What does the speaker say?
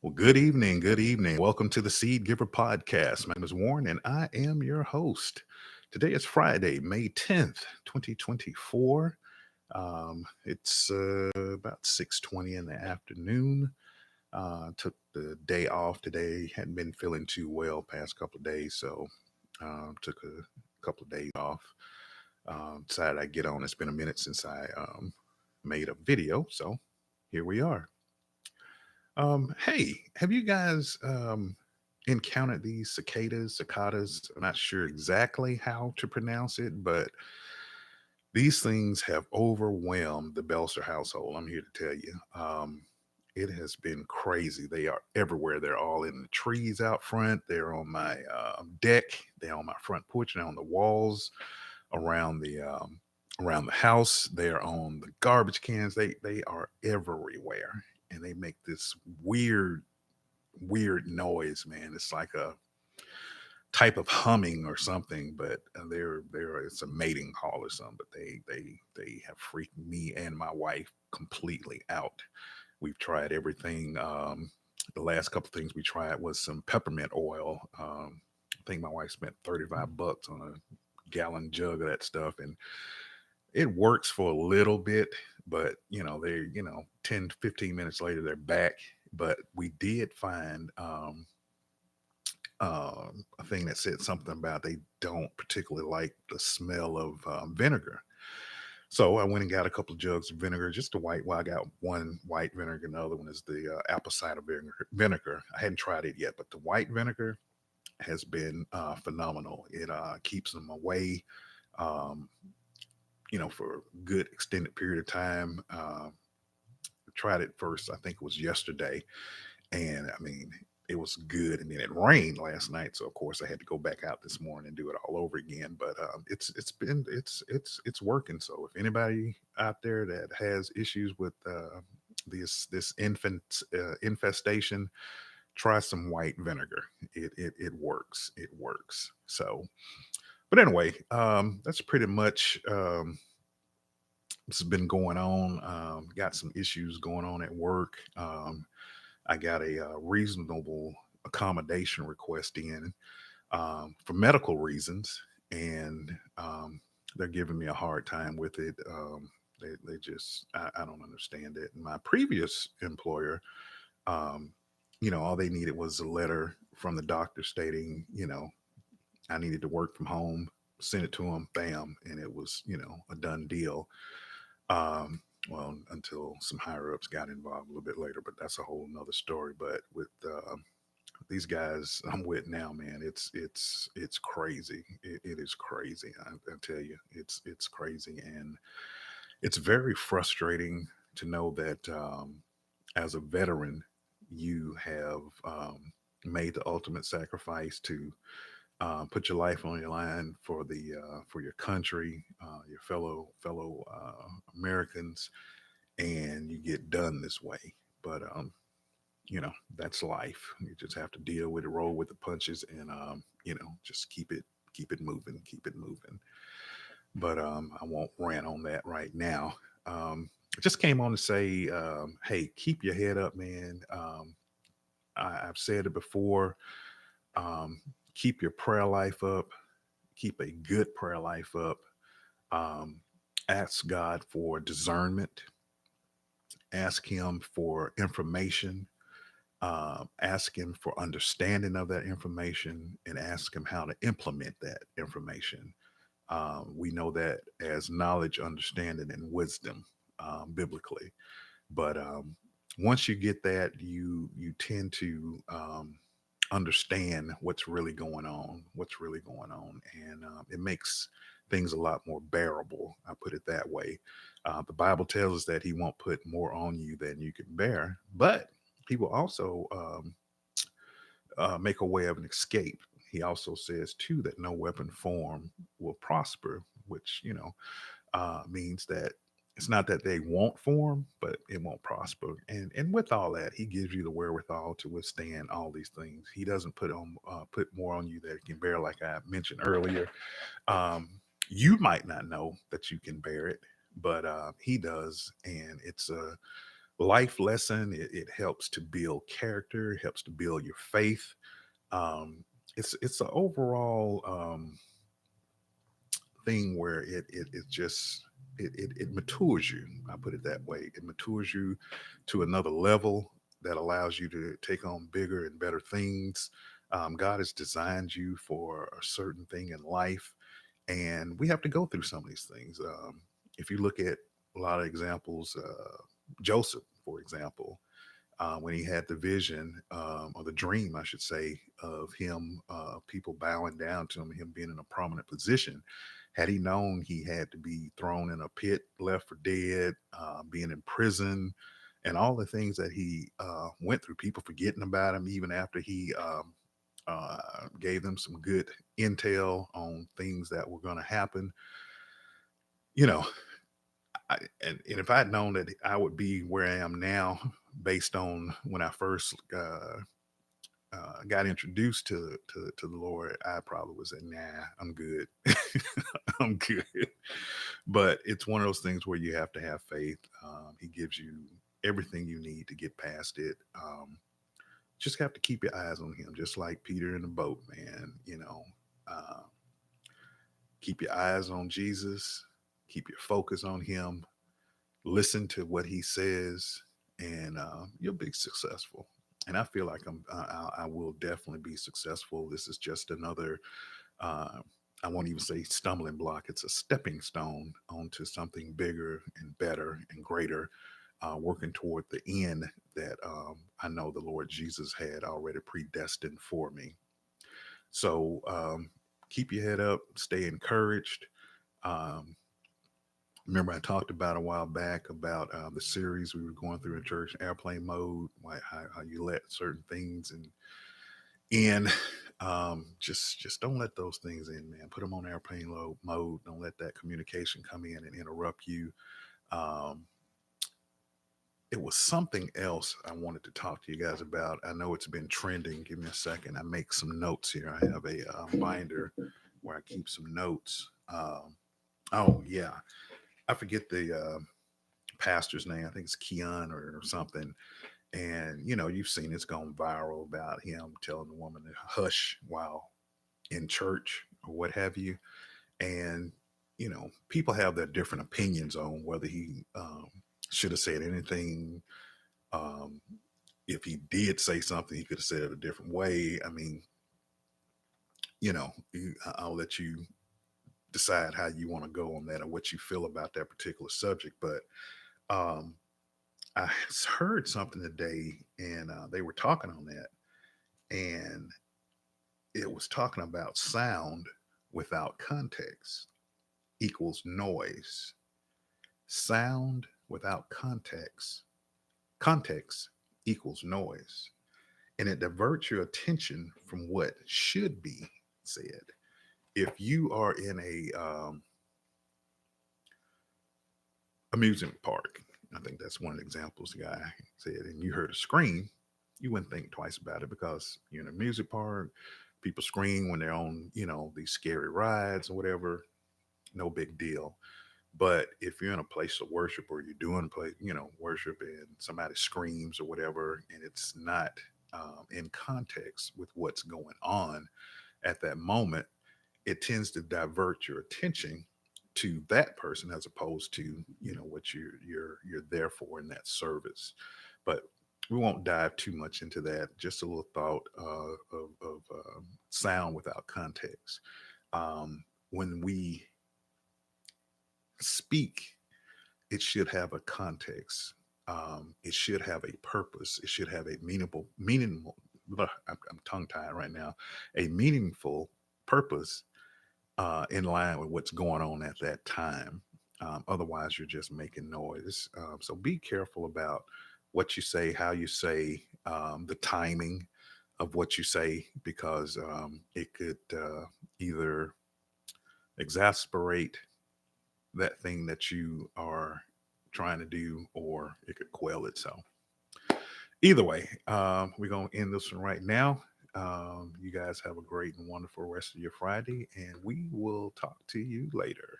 Well, good evening. Good evening. Welcome to the Seed Giver Podcast. My name is Warren and I am your host. Today is Friday, May 10th, 2024. It's about 6:20 in the afternoon. Took the day off today. Hadn't been feeling too well past couple of days, so took a couple of days off. Decided I'd get on. It's been a minute since I made a video, so here we are. Hey, have you guys encountered these cicadas? I'm not sure exactly how to pronounce it, but these things have overwhelmed the Belser household. I'm here to tell you. It has been crazy. They are everywhere. They're all in the trees out front. They're on my deck. They're on my front porch. They're on the walls around the house. They're on the garbage cans. They are everywhere, and they make this weird noise, man. It's like a type of humming or something, but they're it's a mating call or something. But they have freaked me and my wife completely out. We've tried everything. The last couple of things we tried was some peppermint oil. I think my wife spent $35 on a gallon jug of that stuff, and it works for a little bit, but they're 10 to 15 minutes later they're back. But we did find a thing that said something about they don't particularly like the smell of vinegar. So I went and got a couple of jugs of vinegar, just a white. Well, I got one white vinegar, and the other one is the apple cider vinegar. I hadn't tried it yet, but the white vinegar has been phenomenal. It keeps them away, um, for a good extended period of time. Tried it first, I think it was yesterday, and I mean, it was good. And then it rained last night, so of course I had to go back out this morning and do it all over again. But it's working. So if anybody out there that has issues with this infestation, try some white vinegar. It works. It works. So, but anyway, that's pretty much. This has been going on. Got some issues going on at work. I got a reasonable accommodation request in for medical reasons, and they're giving me a hard time with it. They just, I don't understand it. My previous employer, um, all they needed was a letter from the doctor stating, I needed to work from home, send it to them, bam, and it was, a done deal. Well, until some higher ups got involved a little bit later, but that's a whole nother story. But with these guys I'm with now, man, it's crazy. It is crazy. I tell you, it's crazy, and it's very frustrating to know that as a veteran, you have made the ultimate sacrifice to put your life on your line for the for your country, your fellow Americans, and you get done this way. But that's life. You just have to deal with it, roll with the punches, and just keep it moving, keep it moving. But I won't rant on that right now. I just came on to say, hey, keep your head up, man. I've said it before. Um, keep your prayer life up. Keep a good prayer life up. Um, ask God for discernment. Ask Him for information. Ask Him for understanding of that information, and ask Him how to implement that information. We know that as knowledge, understanding, and wisdom biblically. But once you get that, you tend to understand what's really going on, and it makes things a lot more bearable. I put it that way. The Bible tells us that He won't put more on you than you can bear, but He will also make a way of an escape. He also says too that no weapon form will prosper, which means that it's not that they won't form, but it won't prosper. And with all that, He gives you the wherewithal to withstand all these things. He doesn't put more on you that it can bear, like I mentioned earlier. Um, you might not know that you can bear it, but He does, and it's life lesson. It helps to build character, it helps to build your faith. Um, it's an overall thing where it just it matures you. I put it that way. It matures you to another level that allows you to take on bigger and better things. God has designed you for a certain thing in life, and we have to go through some of these things. If you look at a lot of examples, Joseph, for example, when he had the vision, or the dream, I should say, of him, people bowing down to him being in a prominent position. Had he known he had to be thrown in a pit, left for dead, being in prison, and all the things that he went through, people forgetting about him even after he gave them some good intel on things that were going to happen. You know, and if I'd known that I would be where I am now, based on when I first got introduced to the Lord, I probably would say, "Nah, I'm good, I'm good." But it's one of those things where you have to have faith. He gives you everything you need to get past it. Just have to keep your eyes on Him, just like Peter in the boat, man. Uh, keep your eyes on Jesus, keep your focus on Him, listen to what He says, and you'll be successful. And I feel like I will definitely be successful. This is just another, uh, I won't even say stumbling block. It's a stepping stone onto something bigger and better and greater, working toward the end that I know the Lord Jesus had already predestined for me. So keep your head up, stay encouraged. Um, Remember, I talked about a while back about the series we were going through in church, airplane mode, like how you let certain things in. Just don't let those things in, man. Put them on airplane mode. Don't let that communication come in and interrupt you. Um, it was something else I wanted to talk to you guys about. I know it's been trending. Give me a second. I make some notes here. I have a binder where I keep some notes. Oh yeah, I forget the pastor's name. I think it's Keon or something. And you've seen it's gone viral about him telling the woman to hush while in church or what have you. And people have their different opinions on whether he should have said anything. Um, if he did say something, he could have said it a different way. I mean, I'll let you decide how you want to go on that or what you feel about that particular subject. But um, I heard something today, and they were talking on that, and it was talking about sound without context equals noise. Sound without context equals noise, and it diverts your attention from what should be said. If you are in a amusement park, I think that's one of the examples the guy said, and you heard a scream, you wouldn't think twice about it because you're in a music park. People scream when they're on, these scary rides or whatever. No big deal. But if you're in a place of worship or you're doing play, worship, and somebody screams or whatever, and it's not in context with what's going on at that moment, it tends to divert your attention to that person as opposed to what you're there for in that service. But we won't dive too much into that. Just a little thought of sound without context. When we speak, it should have a context. It should have a purpose. It should have a meaningful. I'm tongue tied right now. A meaningful purpose in line with what's going on at that time. Otherwise, you're just making noise. So be careful about what you say, how you say, the timing of what you say, because it could either exasperate that thing that you are trying to do, or it could quell it. So either way, we're going to end this one right now. You guys have a great and wonderful rest of your Friday, and we will talk to you later.